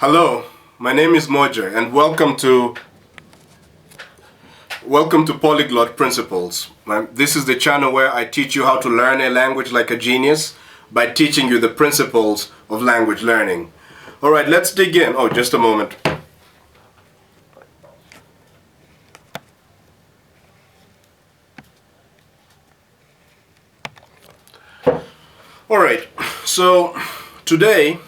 Hello, my name is Modja and welcome to Polyglot Principles. This is the channel where I teach you how to learn a language like a genius by teaching you the principles of language learning. Alright, let's dig in. Oh, just a moment. Alright, so today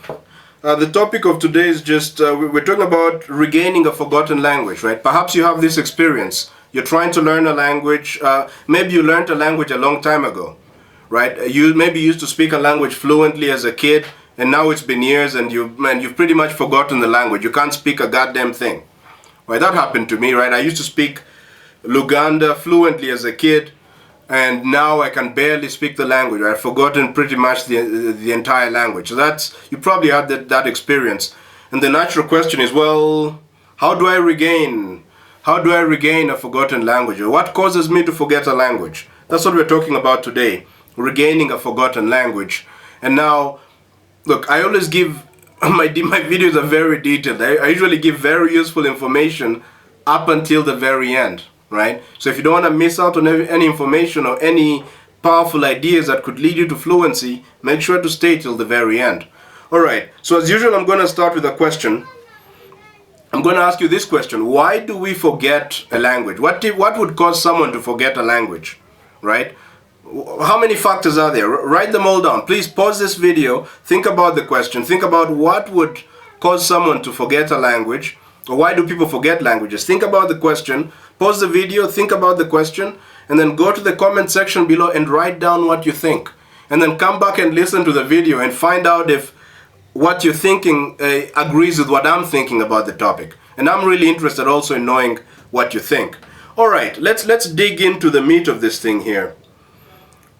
the topic of today is just, we're talking about regaining a forgotten language, right? Perhaps you have this experience. You're trying to learn a language, maybe you learned a language a long time ago, right? You maybe used to speak a language fluently as a kid, and now it's been years and you've pretty much forgotten the language. You can't speak a goddamn thing, right? That happened to me, right? I used to speak Luganda fluently as a kid, and now I can barely speak the language. I've forgotten pretty much the entire language. So you probably had that experience. And the natural question is, well, how do I regain a forgotten language? Or what causes me to forget a language? That's what we're talking about today, regaining a forgotten language. And now, look, I always give, my videos are very detailed. I usually give very useful information up until the very end. Right? So if you don't want to miss out on any information or any powerful ideas that could lead you to fluency, make sure to stay till the very end. Alright, so as usual, I'm going to start with a question. I'm going to ask you this question. Why do we forget a language? What would cause someone to forget a language? Right? How many factors are there? Write them all down. Please pause this video. Think about the question. Think about what would cause someone to forget a language. Or why do people forget languages? Think about the question, pause the video, think about the question, and then go to the comment section below and write down what you think. And then come back and listen to the video and find out if what you're thinking agrees with what I'm thinking about the topic. And I'm really interested also in knowing what you think. Alright, let's dig into the meat of this thing here.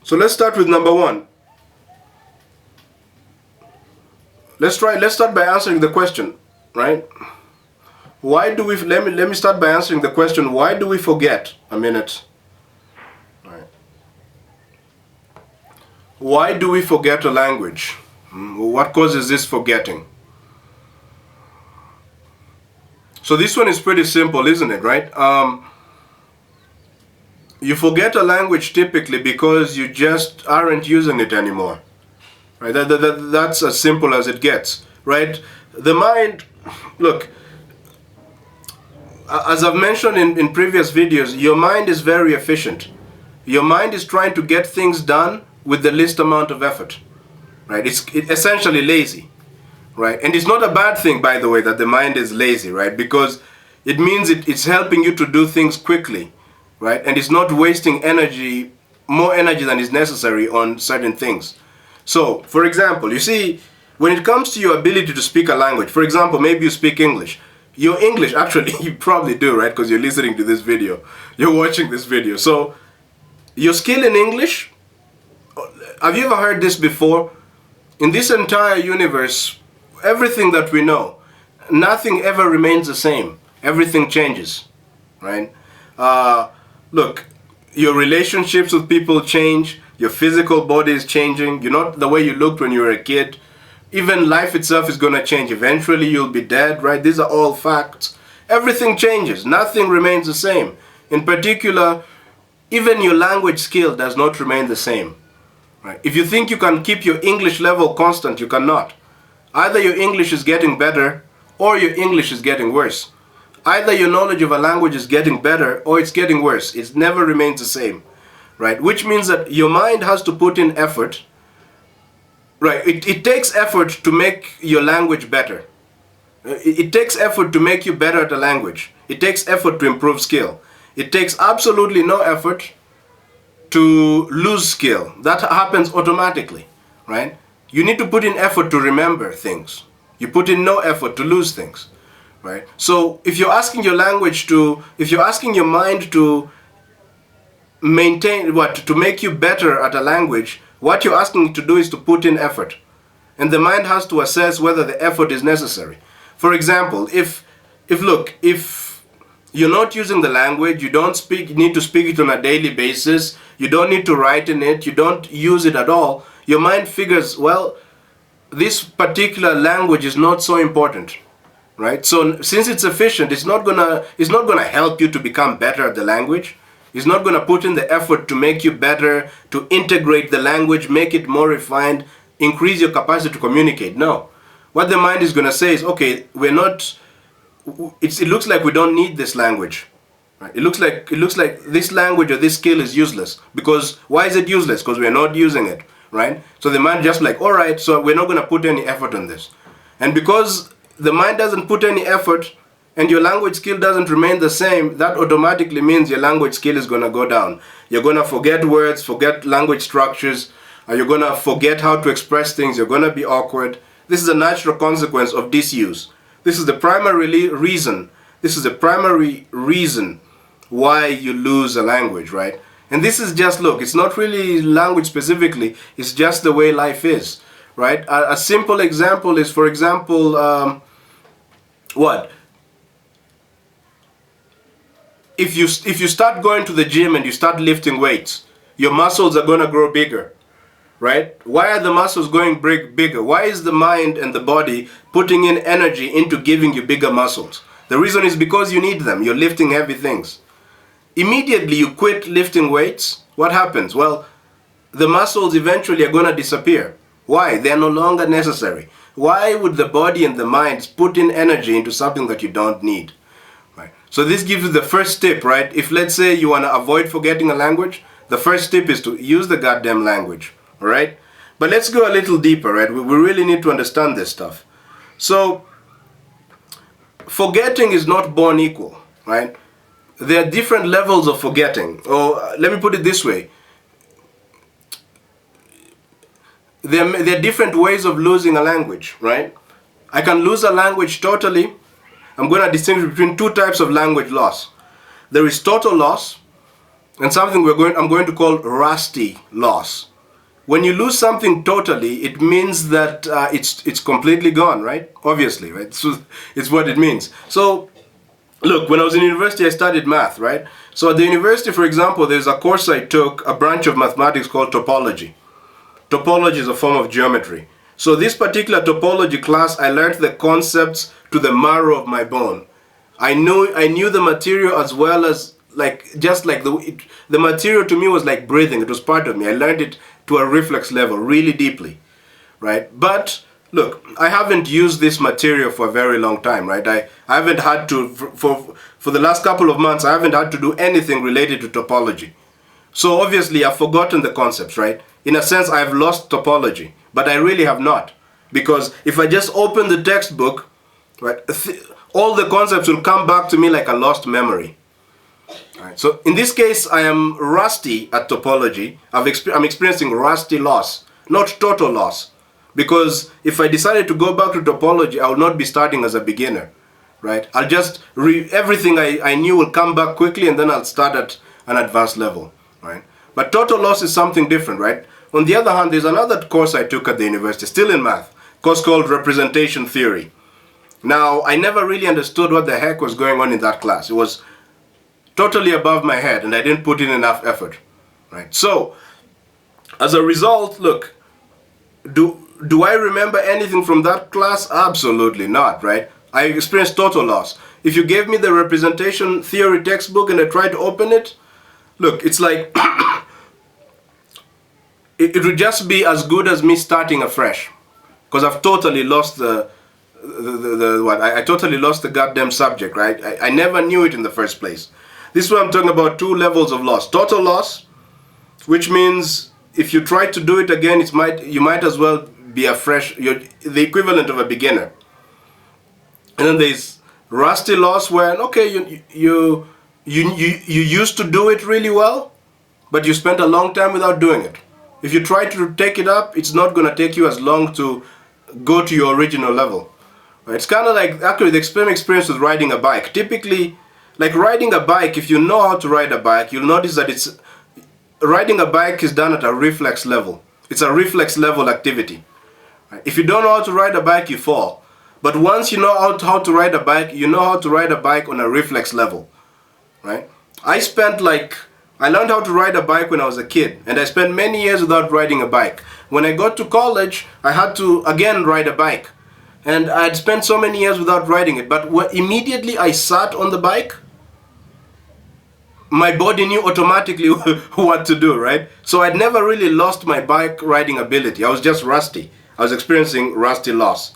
So let's start with number one. Let's start by answering the question, right? Why do we, let me start by answering the question, why do we forget? A minute. All right. Why do we forget a language? What causes this forgetting? So this one is pretty simple, isn't it, right? You forget a language typically because you just aren't using it anymore. Right? That's as simple as it gets, right? The mind, look, as I've mentioned in previous videos, your mind is very efficient. Your mind is trying to get things done with the least amount of effort. Right? It's essentially lazy. Right? And it's not a bad thing, by the way, that the mind is lazy, right? Because it means it's helping you to do things quickly. Right? And it's not wasting energy, more energy than is necessary on certain things. So, for example, you see, when it comes to your ability to speak a language, for example, maybe you speak English. Your English, actually, you probably do, right? Because you're listening to this video. You're watching this video. So, your skill in English, have you ever heard this before? In this entire universe, everything that we know, nothing ever remains the same. Everything changes, right? Look, your relationships with people change. Your physical body is changing. You're not the way you looked when you were a kid. Even life itself is going to change. Eventually you'll be dead, right? These are all facts. Everything changes. Nothing remains the same. In particular, even your language skill does not remain the same. Right? If you think you can keep your English level constant, you cannot. Either your English is getting better or your English is getting worse. Either your knowledge of a language is getting better or it's getting worse. It never remains the same. Right? Which means that your mind has to put in effort. Right, it takes effort to make your language better. It takes effort to make you better at a language. It takes effort to improve skill. It takes absolutely no effort to lose skill. That happens automatically, right? You need to put in effort to remember things. You put in no effort to lose things, right? So if you're asking your language if you're asking your mind to maintain, to make you better at a language, what you're asking it to do is to put in effort. And the mind has to assess whether the effort is necessary. For example, if you're not using the language, you need to speak it on a daily basis, you don't need to write in it, you don't use it at all, your mind figures, well, this particular language is not so important. right? So since it's efficient, it's not gonna help you to become better at the language. It's not gonna put in the effort to make you better, to integrate the language, make it more refined, increase your capacity to communicate. No. What the mind is gonna say is, okay, it looks like we don't need this language. Right? It looks like this language or this skill is useless. Because why is it useless? Because we're not using it, right? So the mind just like, all right, so we're not gonna put any effort on this. And because the mind doesn't put any effort and your language skill doesn't remain the same, that automatically means your language skill is gonna go down. You're gonna forget words, forget language structures, you're gonna forget how to express things, you're gonna be awkward. This is a natural consequence of disuse. This is the primary reason. This is the primary reason why you lose a language, right? And this is just, look, it's not really language specifically, it's just the way life is, right? A simple example is, for example, what? If you start going to the gym and you start lifting weights, your muscles are going to grow bigger, right? Why are the muscles going bigger? Why is the mind and the body putting in energy into giving you bigger muscles? The reason is because you need them. You're lifting heavy things. Immediately you quit lifting weights, what happens? Well, the muscles eventually are going to disappear. Why? They're no longer necessary. Why would the body and the mind put in energy into something that you don't need? Right. So this gives you the first tip, right? If let's say you want to avoid forgetting a language, the first tip is to use the goddamn language. All right? But let's go a little deeper, right? We really need to understand this stuff. So forgetting is not born equal, right? There are different levels of forgetting. Or let me put it this way. There are different ways of losing a language, right? I can lose a language totally. I'm going to distinguish between two types of language loss. There is total loss and something I'm going to call rusty loss. When you lose something totally, it means that it's completely gone, right? Obviously, right? So it's what it means. So look, when I was in university, I studied math, right? So at the university, for example, there's a course I took, a branch of mathematics called topology. Topology is a form of geometry. So this particular topology class, I learned the concepts to the marrow of my bone. I knew the material as well as, like, just like the material to me was like breathing. It was part of me. I learned it to a reflex level, really deeply, right? But look, I haven't used this material for a very long time, right? I haven't had to, for the last couple of months, I haven't had to do anything related to topology. So obviously I've forgotten the concepts, right? In a sense, I've lost topology, but I really have not. Because if I just open the textbook, right, all the concepts will come back to me like a lost memory. Right, so in this case, I am rusty at topology. I'm experiencing rusty loss, not total loss. Because if I decided to go back to topology, I will not be starting as a beginner. Right? I'll just, everything I knew will come back quickly and then I'll start at an advanced level. Right? But total loss is something different, right? On the other hand, there's another course I took at the university, still in math, a course called representation theory. Now, I never really understood what the heck was going on in that class. It was totally above my head and I didn't put in enough effort, right? So, as a result, look, do I remember anything from that class? Absolutely not, right? I experienced total loss. If you gave me the representation theory textbook and I tried to open it, look, it's like it would just be as good as me starting afresh, because I've totally lost I totally lost the goddamn subject, right? I never knew it in the first place. This is what I'm talking about, two levels of loss. Total loss, which means if you try to do it again, you might as well be the equivalent of a beginner. And then there's rusty loss, where okay, you used to do it really well, but you spent a long time without doing it. If you try to take it up, it's not going to take you as long to go to your original level. Right? It's kind of like, actually, the experience with riding a bike. Typically, like riding a bike, if you know how to ride a bike, you'll notice that riding a bike is done at a reflex level. It's a reflex level activity. Right? If you don't know how to ride a bike, you fall. But once you know how to ride a bike, you know how to ride a bike on a reflex level. Right? I learned how to ride a bike when I was a kid, and I spent many years without riding a bike. When I got to college, I had to again ride a bike. And I had spent so many years without riding it, but immediately I sat on the bike, my body knew automatically what to do, right? So I'd never really lost my bike riding ability. I was just rusty. I was experiencing rusty loss.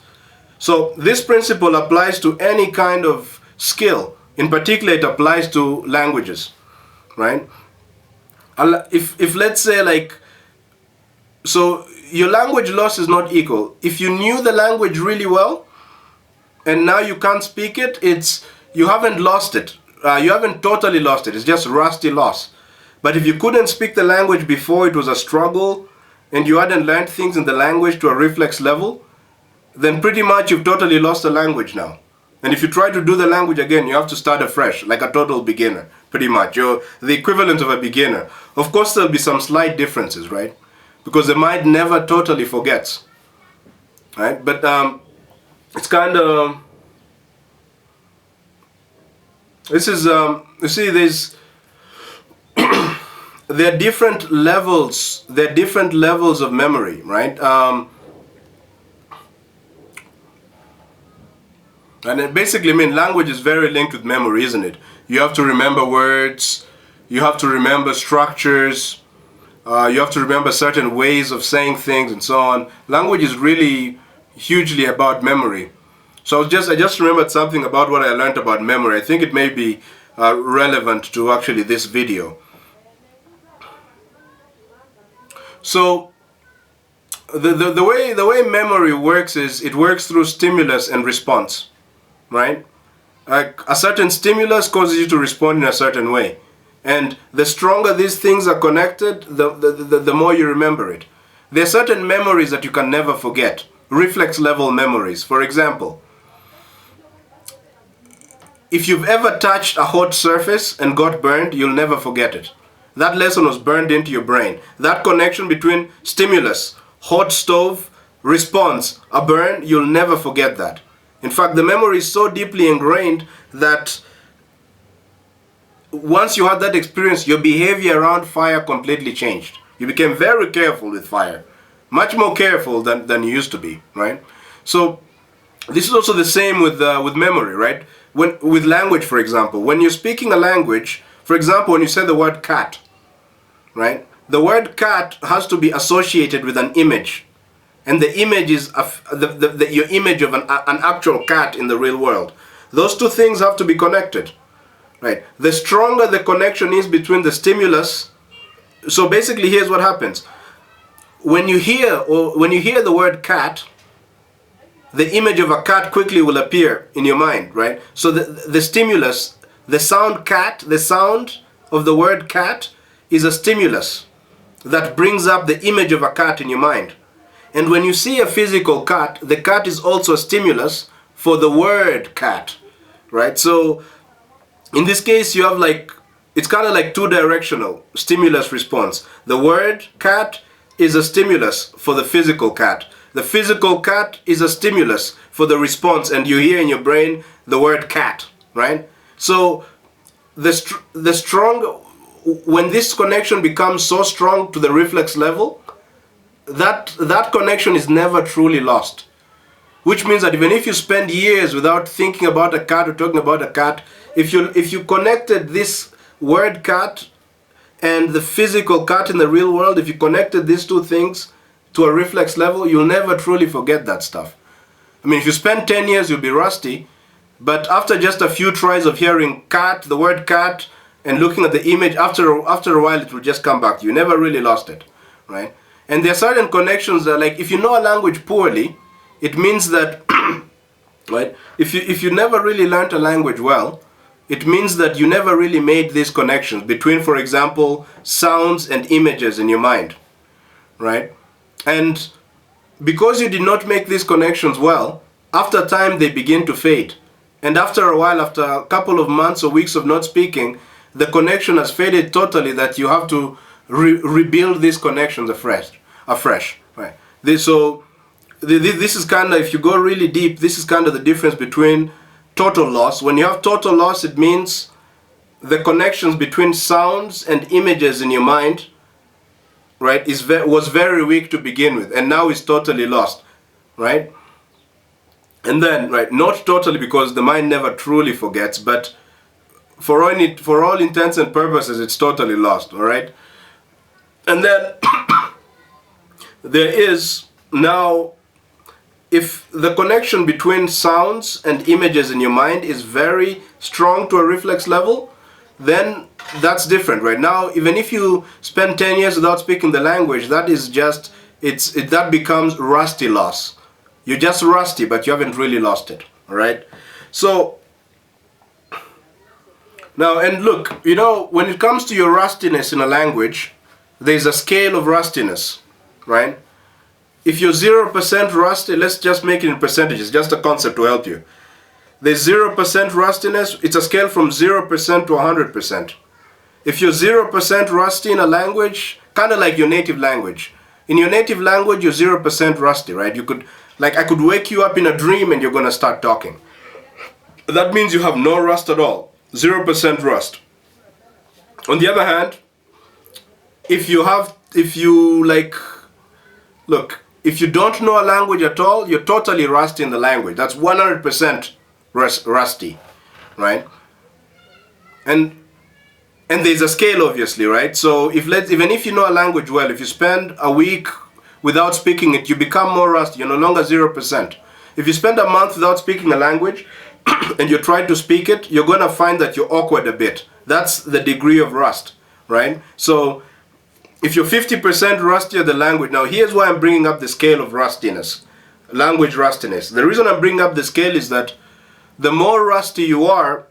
So this principle applies to any kind of skill. In particular, it applies to languages, right? If let's say like, so your language loss is not equal. If you knew the language really well and now you can't speak it, you haven't lost it. You haven't totally lost it. It's just rusty loss. But if you couldn't speak the language before, it was a struggle, and you hadn't learned things in the language to a reflex level, then pretty much you've totally lost the language now. And if you try to do the language again, you have to start afresh, like a total beginner, pretty much. You're the equivalent of a beginner. Of course, there'll be some slight differences, right? Because the mind never totally forgets, right? But it's kind of... This is, you see, there are different levels. There are different levels of memory, right? And it basically, I mean, language is very linked with memory, isn't it? You have to remember words. You have to remember structures. You have to remember certain ways of saying things and so on. Language is really hugely about memory. So I just remembered something about what I learned about memory. I think it may be relevant to actually this video. So the way memory works is it works through stimulus and response, right? A certain stimulus causes you to respond in a certain way, and the stronger these things are connected, the more you remember it. There are certain memories that you can never forget, reflex level memories. For example, if you've ever touched a hot surface and got burned, you'll never forget it. That lesson was burned into your brain. That connection between stimulus, hot stove, response, a burn, you'll never forget that. In fact, the memory is so deeply ingrained that once you had that experience, your behavior around fire completely changed. You became very careful with fire. Much more careful than you used to be, right? So this is also the same with memory, right? With language, for example, when you're speaking a language, for example, when you say the word cat, right? The word cat has to be associated with an image, and the image is your image of an actual cat in the real world. Those two things have to be connected, right? The stronger the connection is between the stimulus. So basically, here's what happens: when you hear the word cat, the image of a cat quickly will appear in your mind, right? So the stimulus, the sound cat, the sound of the word cat is a stimulus that brings up the image of a cat in your mind. And when you see a physical cat, the cat is also a stimulus for the word cat, right? So in this case, you have it's kind of like two-directional stimulus response. The word cat is a stimulus for the physical cat. The physical cat is a stimulus for the response, and you hear in your brain the word cat, right? So the strong, when this connection becomes so strong to the reflex level, that connection is never truly lost. Which means that even if you spend years without thinking about a cat or talking about a cat, if you connected this word cat and the physical cat in the real world, if you connected these two things to a reflex level, you'll never truly forget that stuff. I mean, if you spend 10 years, you'll be rusty, but after just a few tries of hearing cat, the word cat, and looking at the image, after a while, it will just come back to you. You never really lost it, right? And there are certain connections that, like, if you know a language poorly, it means that, right, if you never really learned a language well, it means that you never really made these connections between, for example, sounds and images in your mind, right? And because you did not make these connections well, after time they begin to fade. And after a while, after a couple of months or weeks of not speaking, the connection has faded totally, that you have to rebuild these connections afresh, right? This is kind of, if you go really deep, this is kind of the difference between total loss. When you have total loss, it means the connections between sounds and images in your mind, right, was very weak to begin with, and now it's totally lost, right? And then, right, not totally, because the mind never truly forgets, but for all intents and purposes, it's totally lost, all right? And then there is now, if the connection between sounds and images in your mind is very strong to a reflex level, then that's different. Right now, even if you spend 10 years without speaking the language, that is just, that becomes rusty loss. You're just rusty, but you haven't really lost it, all right? So, now, and look, you know, when it comes to your rustiness in a language, there's a scale of rustiness, right? If you're 0% rusty, let's just make it in percentages, just a concept to help you. There's 0% rustiness, it's a scale from 0% to 100%. If you're 0% rusty in a language, kind of like your native language. In your native language, you're 0% rusty, right? You could, like, I could wake you up in a dream and you're going to start talking. That means you have no rust at all. 0% rust. On the other hand, if you don't know a language at all, you're totally rusty in the language. That's 100% rusty, right? And there's a scale, obviously, right? So even if you know a language well, if you spend a week without speaking it, you become more rusty. You're no longer 0%. If you spend a month without speaking a language and you try to speak it, you're going to find that you're awkward a bit. That's the degree of rust, right? So if you're 50% rusty at the language, now here's why I'm bringing up the scale of rustiness, language rustiness. The reason I'm bringing up the scale is that the more rusty you are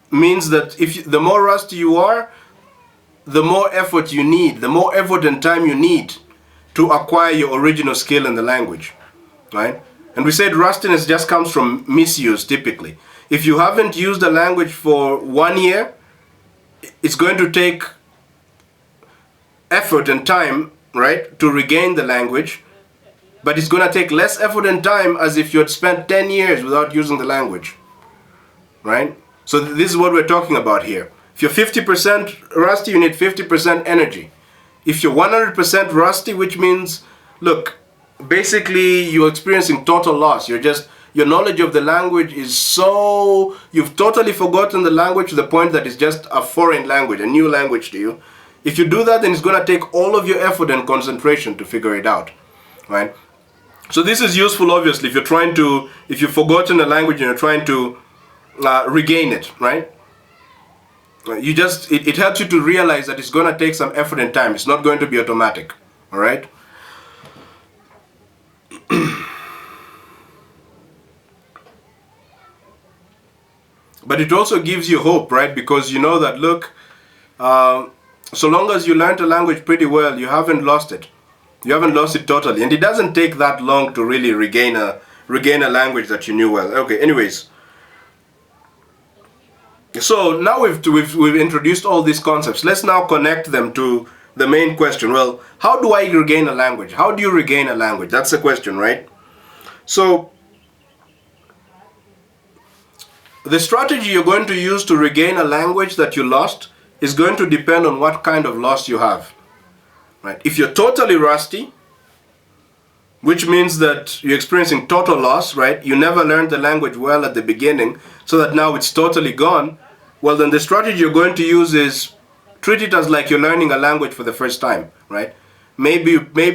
means that the more rusty you are, the more effort you need, the more effort and time you need to acquire your original skill in the language, right? And we said rustiness just comes from misuse typically. If you haven't used a language for 1 year, it's going to take effort and time, right, to regain the language, but it's going to take less effort and time as if you had spent 10 years without using the language, right? So this is what we're talking about here. If you're 50% rusty, you need 50% energy. If you're 100% rusty, which means, look, basically you're experiencing total loss. Your knowledge of the language is so, you've totally forgotten the language to the point that it's just a foreign language, a new language to you. If you do that, then it's going to take all of your effort and concentration to figure it out, right? So this is useful, obviously, if you've forgotten a language and you're trying to regain it, right? It helps you to realize that it's going to take some effort and time. It's not going to be automatic, all right? But it also gives you hope, right? Because you know that, look, so long as you learned a language pretty well, you haven't lost it. You haven't lost it totally. And it doesn't take that long to really regain a language that you knew well. Okay, anyways. So now we've introduced all these concepts. Let's now connect them to the main question. Well, how do I regain a language? How do you regain a language? That's the question, right? So the strategy you're going to use to regain a language that you lost is going to depend on what kind of loss you have, right? If you're totally rusty, which means that you're experiencing total loss, right? You never learned the language well at the beginning, so that now it's totally gone. Well, then the strategy you're going to use is treat it as like you're learning a language for the first time, right? Maybe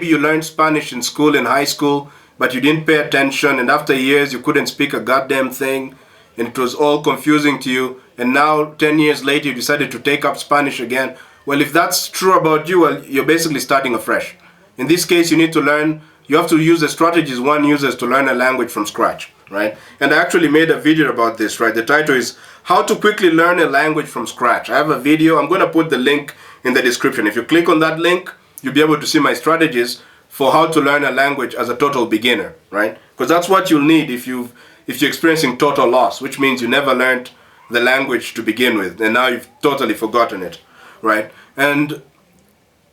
you learned Spanish in school, in high school, but you didn't pay attention, and after years you couldn't speak a goddamn thing, and it was all confusing to you, and now 10 years later you decided to take up Spanish again. Well, if that's true about you, well, you're basically starting afresh. In this case, you have to use the strategies one uses to learn a language from scratch, right? And I actually made a video about this, right? The title is How to Quickly Learn a Language from Scratch. I have a video. I'm going to put the link in the description. If you click on that link, you'll be able to see my strategies for how to learn a language as a total beginner, right? Because that's what you'll need if you're experiencing total loss, which means you never learned the language to begin with, and now you've totally forgotten it, right? And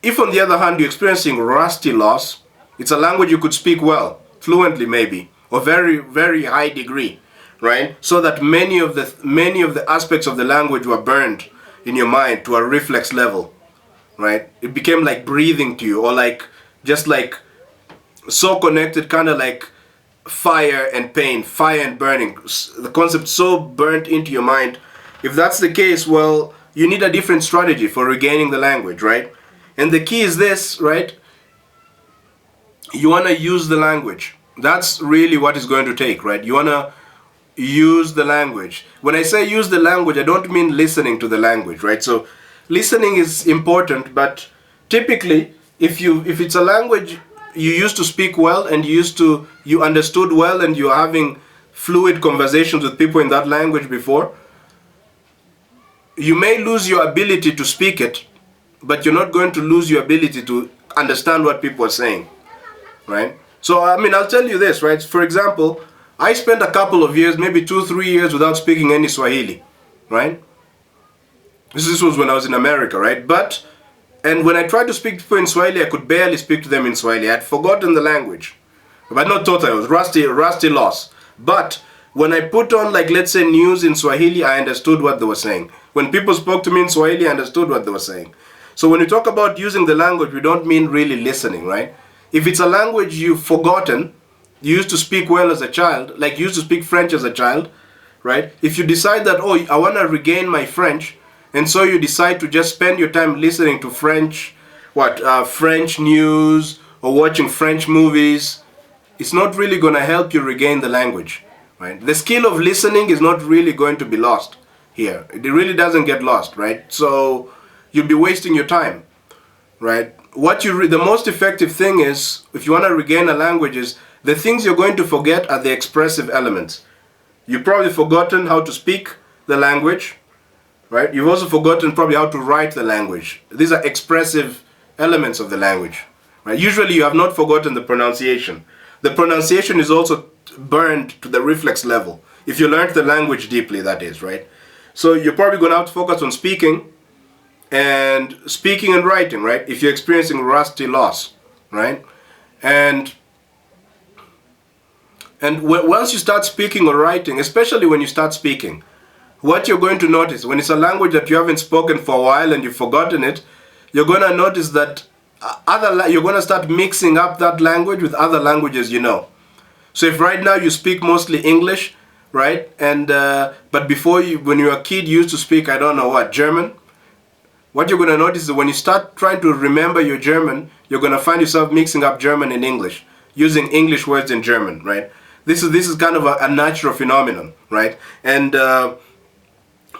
if, on the other hand, you're experiencing rusty loss, it's a language you could speak well, fluently maybe, or very, very high degree, right? So that many of the aspects of the language were burned in your mind to a reflex level, right? It became like breathing to you, or like just like so connected, kind of like fire and pain, fire and burning, the concept so burnt into your mind. If that's the case, well, you need a different strategy for regaining the language, right? And the key is this, right? You want to use the language. That's really what it's going to take, right? You want to use the language. When I say use the language, I don't mean listening to the language, right? So listening is important, but typically if it's a language you used to speak well and you understood well and you're having fluid conversations with people in that language before, you may lose your ability to speak it, but you're not going to lose your ability to understand what people are saying, right? So I mean, I'll tell you this, right? For example, I spent a couple of years, maybe 2-3 years without speaking any Swahili, right? This was when I was in America, right? And when I tried to speak to people in Swahili, I could barely speak to them in Swahili. I'd forgotten the language. But not totally, I was rusty lost. But when I put on, like, let's say news in Swahili, I understood what they were saying. When people spoke to me in Swahili, I understood what they were saying. So when we talk about using the language, we don't mean really listening, right? If it's a language you've forgotten, you used to speak well as a child, like you used to speak French as a child, right? If you decide that, oh, I want to regain my French, and so you decide to just spend your time listening to French news or watching French movies, it's not really going to help you regain the language, right? The skill of listening is not really going to be lost here. It really doesn't get lost, right? So you'll be wasting your time, right? The most effective thing is, if you want to regain a language, is the things you're going to forget are the expressive elements. You've probably forgotten how to speak the language, right? You've also forgotten probably how to write the language. These are expressive elements of the language, right? Usually you have not forgotten the pronunciation. The pronunciation is also burned to the reflex level. If you learned the language deeply, that is, right? So you're probably going to have to focus on speaking and writing, right? If you're experiencing rusty loss, right? And once you start speaking or writing, especially when you start speaking, what you're going to notice, when it's a language that you haven't spoken for a while and you've forgotten it, you're going to notice that you're going to start mixing up that language with other languages you know. So if right now you speak mostly English, right, and but before when you were a kid, you used to speak, I don't know what, German, what you're going to notice is when you start trying to remember your German, you're going to find yourself mixing up German and English, using English words in German, right? This is kind of a natural phenomenon, right? And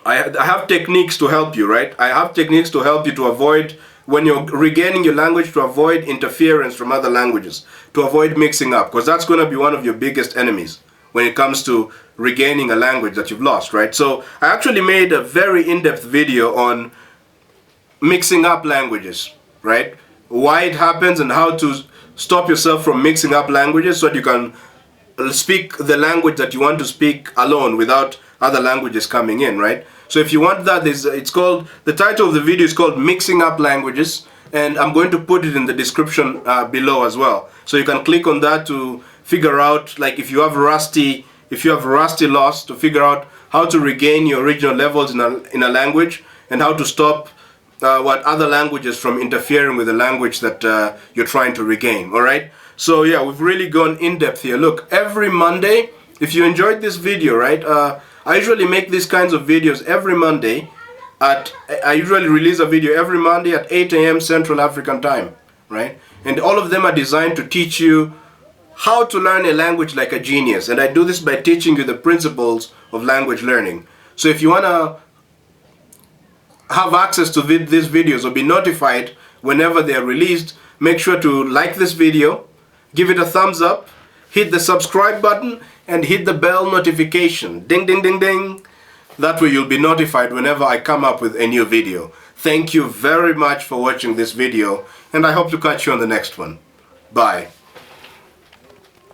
I have techniques to help you, right? I have techniques to help you to avoid, when you're regaining your language, to avoid interference from other languages, to avoid mixing up, because that's going to be one of your biggest enemies when it comes to regaining a language that you've lost, right? So I actually made a very in-depth video on mixing up languages, right? Why it happens and how to stop yourself from mixing up languages so that you can speak the language that you want to speak alone without other languages coming in, right? So if you want that, the title of the video is called Mixing Up Languages, and I'm going to put it in the description below as well. So you can click on that to figure out, like, if you have rusty loss, to figure out how to regain your original levels in a language, and how to stop other languages from interfering with the language that you're trying to regain, all right? So yeah, we've really gone in depth here. Look, every Monday, if you enjoyed this video, right, I usually make these kinds of videos every Monday I usually release a video every Monday at 8 a.m. Central African time, right? And all of them are designed to teach you how to learn a language like a genius. And I do this by teaching you the principles of language learning. So if you want to have access to these videos or be notified whenever they are released, make sure to like this video, give it a thumbs up, hit the subscribe button, and hit the bell notification. Ding, ding, ding, ding. That way you'll be notified whenever I come up with a new video. Thank you very much for watching this video, and I hope to catch you on the next one. Bye.